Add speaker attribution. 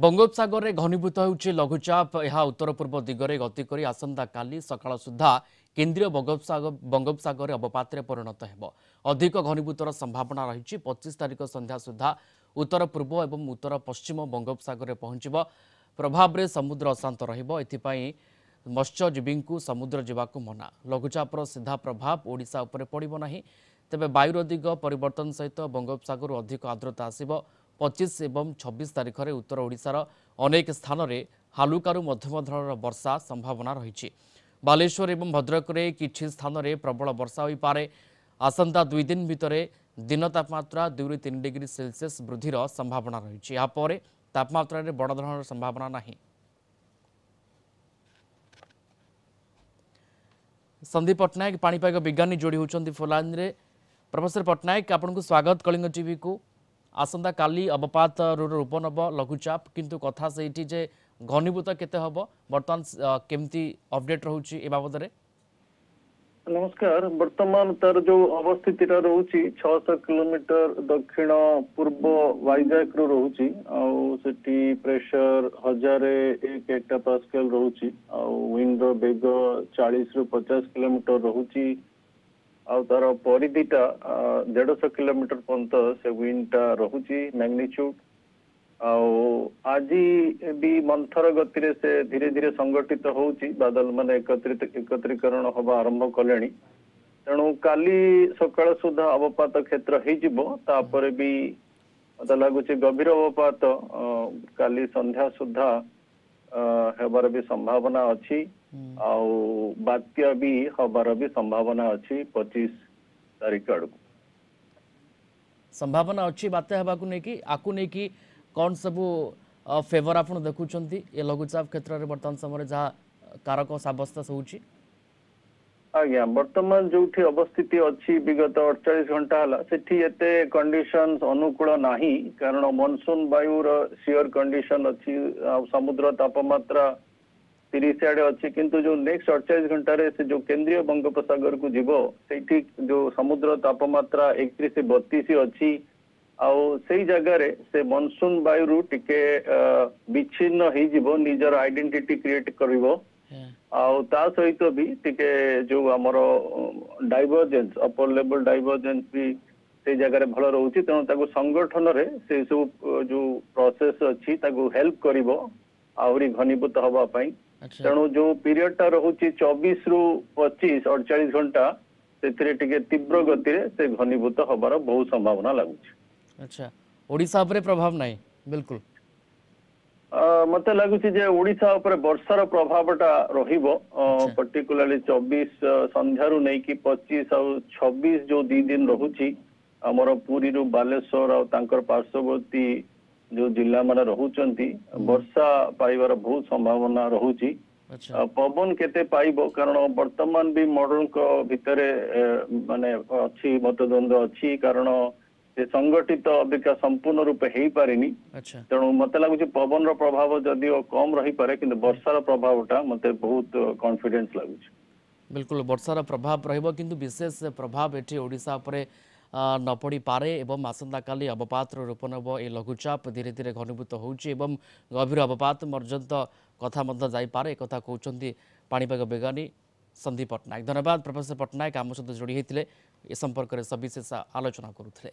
Speaker 1: बंगोपसागर में घनीभूत होउछि लघुचाप यह उत्तर पूर्व दिगरे गति करी आसंता काली सकाळ सुधा केंद्रीय बंगोपसागर अवपात परिणत हेब। अधिक घनीभूतर संभावना रही 25 तारिख संध्या सुधा उत्तर पूर्व और उत्तर पश्चिम बंगोपसागर पहुंचब। प्रभाव में समुद्र अशांत रही मत्स्यजीवी को समुद्र जावाक मना। लघुचापर सीधा प्रभाव ओडिशा उपर पड़ब नहीं। तेबे वायुर दिग परिवर्तन सहित बंगोपसागर अधिक आर्द्रता आसिब। 25 एवं 26 तारिख में उत्तर ओडिशार अनेक स्थान में हालुकारु मध्यम धरणर वर्षा संभावना रही। बालेश्वर एवं भद्रक में किछि स्थान में प्रबल वर्षा हो पारे। आसंता 2 दिन भितर दिन तापमात्रा 2 ରୁ 3 डिग्री सेल्सियस वृद्धिर संभावना रही। यापर तापमात्रा में बड़ धरणर संभावना नहीं। संदीप पट्टनायक पाणीपाग विज्ञानी जोड़ी होती फोलाइन रे। प्रोफेसर पट्टनायक आपन को स्वागत कलिंग टीवी को। आसंता काली अवपात रूप नब लघुचाप किंतु कथा से जे घनीभूत केते हब वर्तमान केमती अपडेट रहउची ए बाबद रे।
Speaker 2: नमस्कार। वर्तमान तार जो अवस्थिति रोची 600 किलोमीटर दक्षिण पूर्व वाइजाक रू रोची सेठी प्रेशर 1001 हेक्टोपास्कल रोची विंड बेग 40 ରୁ 50 किलोमीटर रोची तार परिधिटा 150 किलोमीटर पर्यंत से विंडटा रोची मैग्नीट्यूड। आज भी मंथर गति रे से धीरे धीरे संगठित होउची बादल माने एकत्रीकरण हवा आरंभ कलेनी। तेणु काली सकाळ सुधा अवपात क्षेत्र हो तापर भी मत लगुच गभीर अवपात काली संध्या सुधा हेबार भी संभावना अच्छी बात्या भी हबार भी संभावना अच्छी 25 तारिख आड़
Speaker 1: संभावना अच्छी बात्या हेबाकु नै कि आकु नै कि कौन सबू फेवर आप देखुं ये लघुचाप क्षेत्र में बर्तमान समय जहाँ कारक सब्यस्त होउची।
Speaker 2: आज्ञा वर्तमान जो अवस्थिति अच्छी विगत 48 घंटा है से कंडीशन अनुकूल नहीं कारण मनसून वायुर सियर कंडीशन अच्छी समुद्र तापमात्रा 30 आड़े अच्छी किंतु जो नेक्स्ट 48 घंटा से जो केंद्रीय बंगोपसागर को जीव से जो समुद्र तापमात्रा 31 से 32 अच्छी से जगार से मनसून वायु टिके विच्छिन्न हो निजर आइडेंटिटी क्रिएट करिवो ता सहित भी टिके जो आमर डाइवर्जेंस अपर लेवल डाइवर्जेंस भी से जगार भल रोची। तेणु ताको संगठन रे से सब जो प्रोसेस अच्छी ताको हेल्प करिवो आहुरी घनीभूत हवा पाई। तेणु जो पीरियड टा रोची 24 ରୁ 25 48 घंटा से तीव्र गति से घनीभूत हबार बहुत संभावना लगुच।
Speaker 1: अच्छा ओडिशा उपरे प्रभाव नहीं बिल्कुल
Speaker 2: मत लगुच ओडिशा उपरे वर्षार प्रभावटा रहिबो पर्टिकुलरली 24 संध्यारू नहीं कि 25 और 26 जो 2 दिन रहुची हमर पुरी रू बालेश्वर और तांकर पार्श्ववर्ती जो जिला माने रहुचंती वर्षा पाइबार बहुत संभावना रहुची। पवन केते पाइबो कारण वर्तमान भी मॉडर्न को भितरे माने अच्छी मतद्वंद अच्छी कारण से संगठित अबिका संपूर्ण रूप हो पारिनी। तेणु मत लगुच पवन रो प्रभाव जदिओ कम रही पारे किंतु वर्षार प्रभावटा मते बहुत कॉन्फिडेंस लगुच।
Speaker 1: बिल्कुल वर्षार प्रभाव रहिबो किंतु विशेष प्रभाव एठी ओडिशा उपरे न पड़ी पारे एवं आसंता काली अवपात रूप नब ए लघुचाप धीरे धीरे घनीभूत होउची एवं गभीर अवपात पर्यंत कथा मध्य जाई पारे कथा कहउचंती पाणीपाग विज्ञानी संदीप पट्टनायक। धन्यवाद प्रोफेसर पट्टनायक आम सहित जोड़ी होते ए संपर्क में सविशेष आलोचना करुले।